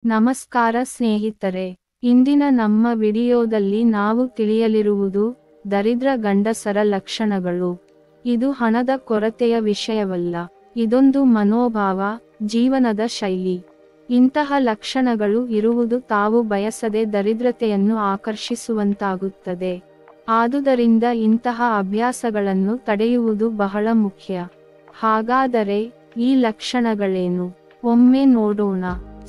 ನಮಸ್ಕಾರ ಸ್ನೇಹಿತರೆ, ಇಂದಿನ ನಮ್ಮ ವಿಡಿಯೋದಲ್ಲಿ ನಾವು ತಿಳಿಯಲಿರುವುದು ದರಿದ್ರ ಗಂಡಸರ ಲಕ್ಷಣಗಳು. ಇದು ಹಣದ ಕೊರತೆಯ ವಿಷಯವಲ್ಲ, ಇದೊಂದು ಮನೋಭಾವ, ಜೀವನದ ಶೈಲಿ. ಇಂತಹ ಲಕ್ಷಣಗಳು ಇರುವುದು ತಾವು ಬಯಸದೆ ದರಿದ್ರತೆಯನ್ನು ಆಕರ್ಷಿಸುವಂತಾಗುತ್ತದೆ. ಆದುದರಿಂದ ಇಂತಹ ಅಭ್ಯಾಸಗಳನ್ನು ತಡೆಯುವುದು ಬಹಳ ಮುಖ್ಯ. ಹಾಗಾದರೆ ಈ ಲಕ್ಷಣಗಳೇನು? ಒಮ್ಮೆ ನೋಡೋಣ.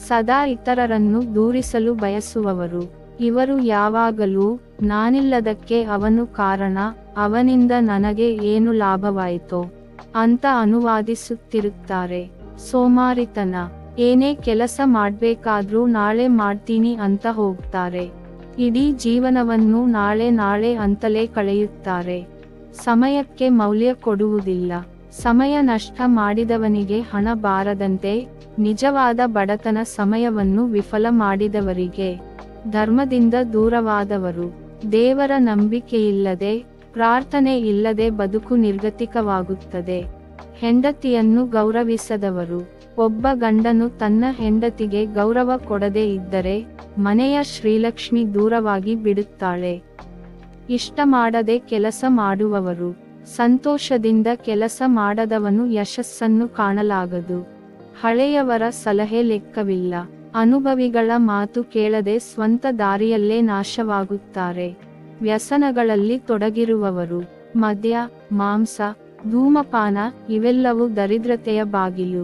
ಸದಾ ಇತರರನ್ನು ದೂರಿಸಲು ಬಯಸುವವರು. ಇವರು ಯಾವಾಗಲೂ ನಾನಿಲ್ಲದಕ್ಕೆ ಅವನು ಕಾರಣ, ಅವನಿಂದ ನನಗೆ ಏನು ಲಾಭವಾಯಿತೋ ಅಂತ ಅನುವಾದಿಸುತ್ತಿರುತ್ತಾರೆ. ಸೋಮಾರಿತನ. ಏನೇ ಕೆಲಸ ಮಾಡ್ಬೇಕಾದ್ರೂ ನಾಳೆ ಮಾಡ್ತೀನಿ ಅಂತ ಹೋಗ್ತಾರೆ. ಇಡೀ ಜೀವನವನ್ನು ನಾಳೆ ಅಂತಲೇ ಕಳೆಯುತ್ತಾರೆ. ಸಮಯಕ್ಕೆ ಮೌಲ್ಯ ಕೊಡುವುದಿಲ್ಲ. ಸಮಯ ನಷ್ಟ ಮಾಡಿದವನಿಗೆ ಹಣ ಬಾರದಂತೆ, ನಿಜವಾದ ಬಡತನ ಸಮಯವನ್ನು ವಿಫಲ ಮಾಡಿದವರಿಗೆ. ಧರ್ಮದಿಂದ ದೂರವಾದವರು. ದೇವರ ನಂಬಿಕೆಯಿಲ್ಲದೆ, ಪ್ರಾರ್ಥನೆ ಇಲ್ಲದೆ ಬದುಕು ನಿರ್ಗತಿಕವಾಗುತ್ತದೆ. ಹೆಂಡತಿಯನ್ನು ಗೌರವಿಸದವರು. ಒಬ್ಬ ಗಂಡನು ತನ್ನ ಹೆಂಡತಿಗೆ ಗೌರವ ಕೊಡದೇ ಇದ್ದರೆ ಮನೆಯ ಶ್ರೀಲಕ್ಷ್ಮಿ ದೂರವಾಗಿ ಬಿಡುತ್ತಾಳೆ. ಇಷ್ಟ ಮಾಡದೆ ಕೆಲಸ ಮಾಡುವವರು. ಸಂತೋಷದಿಂದ ಕೆಲಸ ಮಾಡದವನು ಯಶಸ್ಸನ್ನು ಕಾಣಲಾಗದು. ಹಳೆಯವರ ಸಲಹೆ ಲೆಕ್ಕವಿಲ್ಲ. ಅನುಭವಿಗಳ ಮಾತು ಕೇಳದೆ ಸ್ವಂತ ದಾರಿಯಲ್ಲೇ ನಾಶವಾಗುತ್ತಾರೆ. ವ್ಯಸನಗಳಲ್ಲಿ ತೊಡಗಿರುವವರು. ಮದ್ಯ, ಮಾಂಸ, ಧೂಮಪಾನ ಇವೆಲ್ಲವೂ ದರಿದ್ರತೆಯ ಬಾಗಿಲು.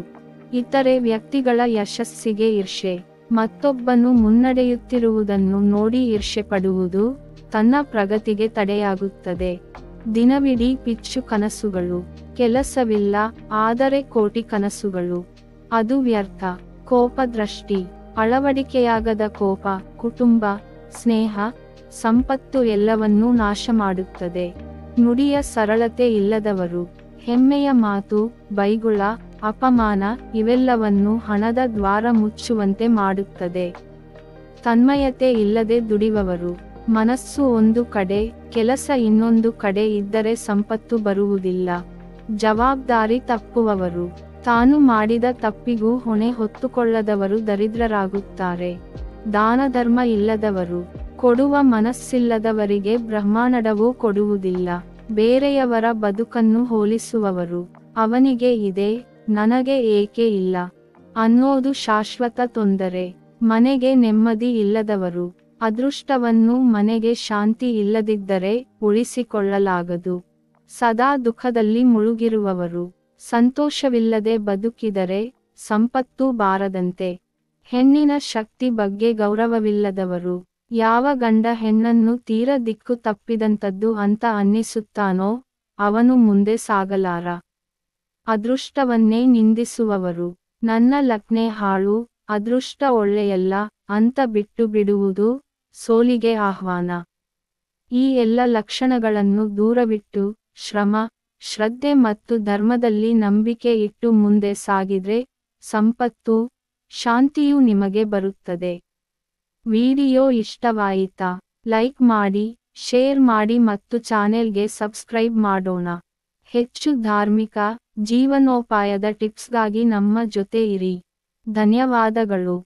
ಇತರೆ ವ್ಯಕ್ತಿಗಳ ಯಶಸ್ಸಿಗೆ ಈರ್ಷೆ. ಮತ್ತೊಬ್ಬನು ಮುನ್ನಡೆಯುತ್ತಿರುವುದನ್ನು ನೋಡಿ ಈರ್ಷೆ ಪಡುವುದು ತನ್ನ ಪ್ರಗತಿಗೆ ತಡೆಯಾಗುತ್ತದೆ. ದಿನವಿಡೀ ಪಿಚ್ಚು ಕನಸುಗಳು. ಕೆಲಸವಿಲ್ಲ, ಆದರೆ ಕೋಟಿ ಕನಸುಗಳು. ಅದು ವ್ಯರ್ಥ. ಕೋಪದೃಷ್ಟಿ. ಅಳವಡಿಕೆಯಾಗದ ಕೋಪ ಕುಟುಂಬ, ಸ್ನೇಹ, ಸಂಪತ್ತು ಎಲ್ಲವನ್ನೂ ನಾಶ ಮಾಡುತ್ತದೆ. ನುಡಿಯ ಸರಳತೆ ಇಲ್ಲದವರು. ಹೆಮ್ಮೆಯ ಮಾತು, ಬೈಗುಳ, ಅಪಮಾನ ಇವೆಲ್ಲವನ್ನೂ ಹಣದ ದ್ವಾರ ಮುಚ್ಚುವಂತೆ ಮಾಡುತ್ತದೆ. ತನ್ಮಯತೆ ಇಲ್ಲದೆ ದುಡಿಯುವವರು. ಮನಸ್ಸು ಒಂದು ಕಡೆ, ಕೆಲಸ ಇನ್ನೊಂದು ಕಡೆ ಇದ್ದರೆ ಸಂಪತ್ತು ಬರುವುದಿಲ್ಲ. ಜವಾಬ್ದಾರಿ ತಪ್ಪುವವರು. ತಾನು ಮಾಡಿದ ತಪ್ಪಿಗೂ ಹೊಣೆ ಹೊತ್ತುಕೊಳ್ಳದವರು ದರಿದ್ರರಾಗುತ್ತಾರೆ. ದಾನಧರ್ಮ ಇಲ್ಲದವರು. ಕೊಡುವ ಮನಸ್ಸಿಲ್ಲದವರಿಗೆ ಬ್ರಹ್ಮಾಂಡವೂ ಕೊಡುವುದಿಲ್ಲ. ಬೇರೆಯವರ ಬದುಕನ್ನು ಹೋಲಿಸುವವರು. ಅವನಿಗೆ ಇದೆ, ನನಗೆ ಏಕೆ ಇಲ್ಲ ಅನ್ನೋದು ಶಾಶ್ವತ ತೊಂದರೆ. ಮನೆಗೆ ನೆಮ್ಮದಿ ಇಲ್ಲದವರು. ಅದೃಷ್ಟವನ್ನು ಮನೆಗೆ ಶಾಂತಿ ಇಲ್ಲದಿದ್ದರೆ ಉಳಿಸಿಕೊಳ್ಳಲಾಗದು. ಸದಾ ದುಃಖದಲ್ಲಿ ಮುಳುಗಿರುವವರು. ಸಂತೋಷವಿಲ್ಲದೆ ಬದುಕಿದರೆ ಸಂಪತ್ತು ಬಾರದಂತೆ. ಹೆಣ್ಣಿನ ಶಕ್ತಿ ಬಗ್ಗೆ ಗೌರವವಿಲ್ಲದವರು. ಯಾವ ಗಂಡ ಹೆಣ್ಣನ್ನು ತೀರ ದಿಕ್ಕು ತಪ್ಪಿದಂತದ್ದು ಅಂತ ಅನ್ನಿಸುತ್ತಾನೋ ಅವನು ಮುಂದೆ ಸಾಗಲಾರ. ಅದೃಷ್ಟವನ್ನೇ ನಿಂದಿಸುವವರು. ನನ್ನ ಲಗ್ನೆ ಹಾಳು, ಅದೃಷ್ಟ ಒಳ್ಳೆಯಲ್ಲ ಅಂತ ಬಿಟ್ಟು ಬಿಡುವುದು ಸೋಲಿಗೆ ಆಹ್ವಾನ. ಈ ಎಲ್ಲ ಲಕ್ಷಣಗಳನ್ನು ದೂರವಿಟ್ಟು ಶ್ರಮ, ಶ್ರದ್ಧೆ ಮತ್ತು ಧರ್ಮದಲ್ಲಿ ನಂಬಿಕೆ ಇಟ್ಟು ಮುಂದೆ ಸಾಗಿದ್ರೆ ಸಂಪತ್ತು, ಶಾಂತಿಯು ನಿಮಗೆ ಬರುತ್ತದೆ. ವಿಡಿಯೋ ಇಷ್ಟವಾಯಿತಾ? ಲೈಕ್ ಮಾಡಿ, ಶೇರ್ ಮಾಡಿ ಮತ್ತು ಚಾನೆಲ್ಗೆ ಸಬ್ಸ್ಕ್ರೈಬ್ ಮಾಡೋಣ. ಹೆಚ್ಚು ಧಾರ್ಮಿಕ, ಜೀವನೋಪಾಯದ ಟಿಪ್ಸ್ಗಾಗಿ ನಮ್ಮ ಜೊತೆ ಇರಿ. ಧನ್ಯವಾದಗಳು.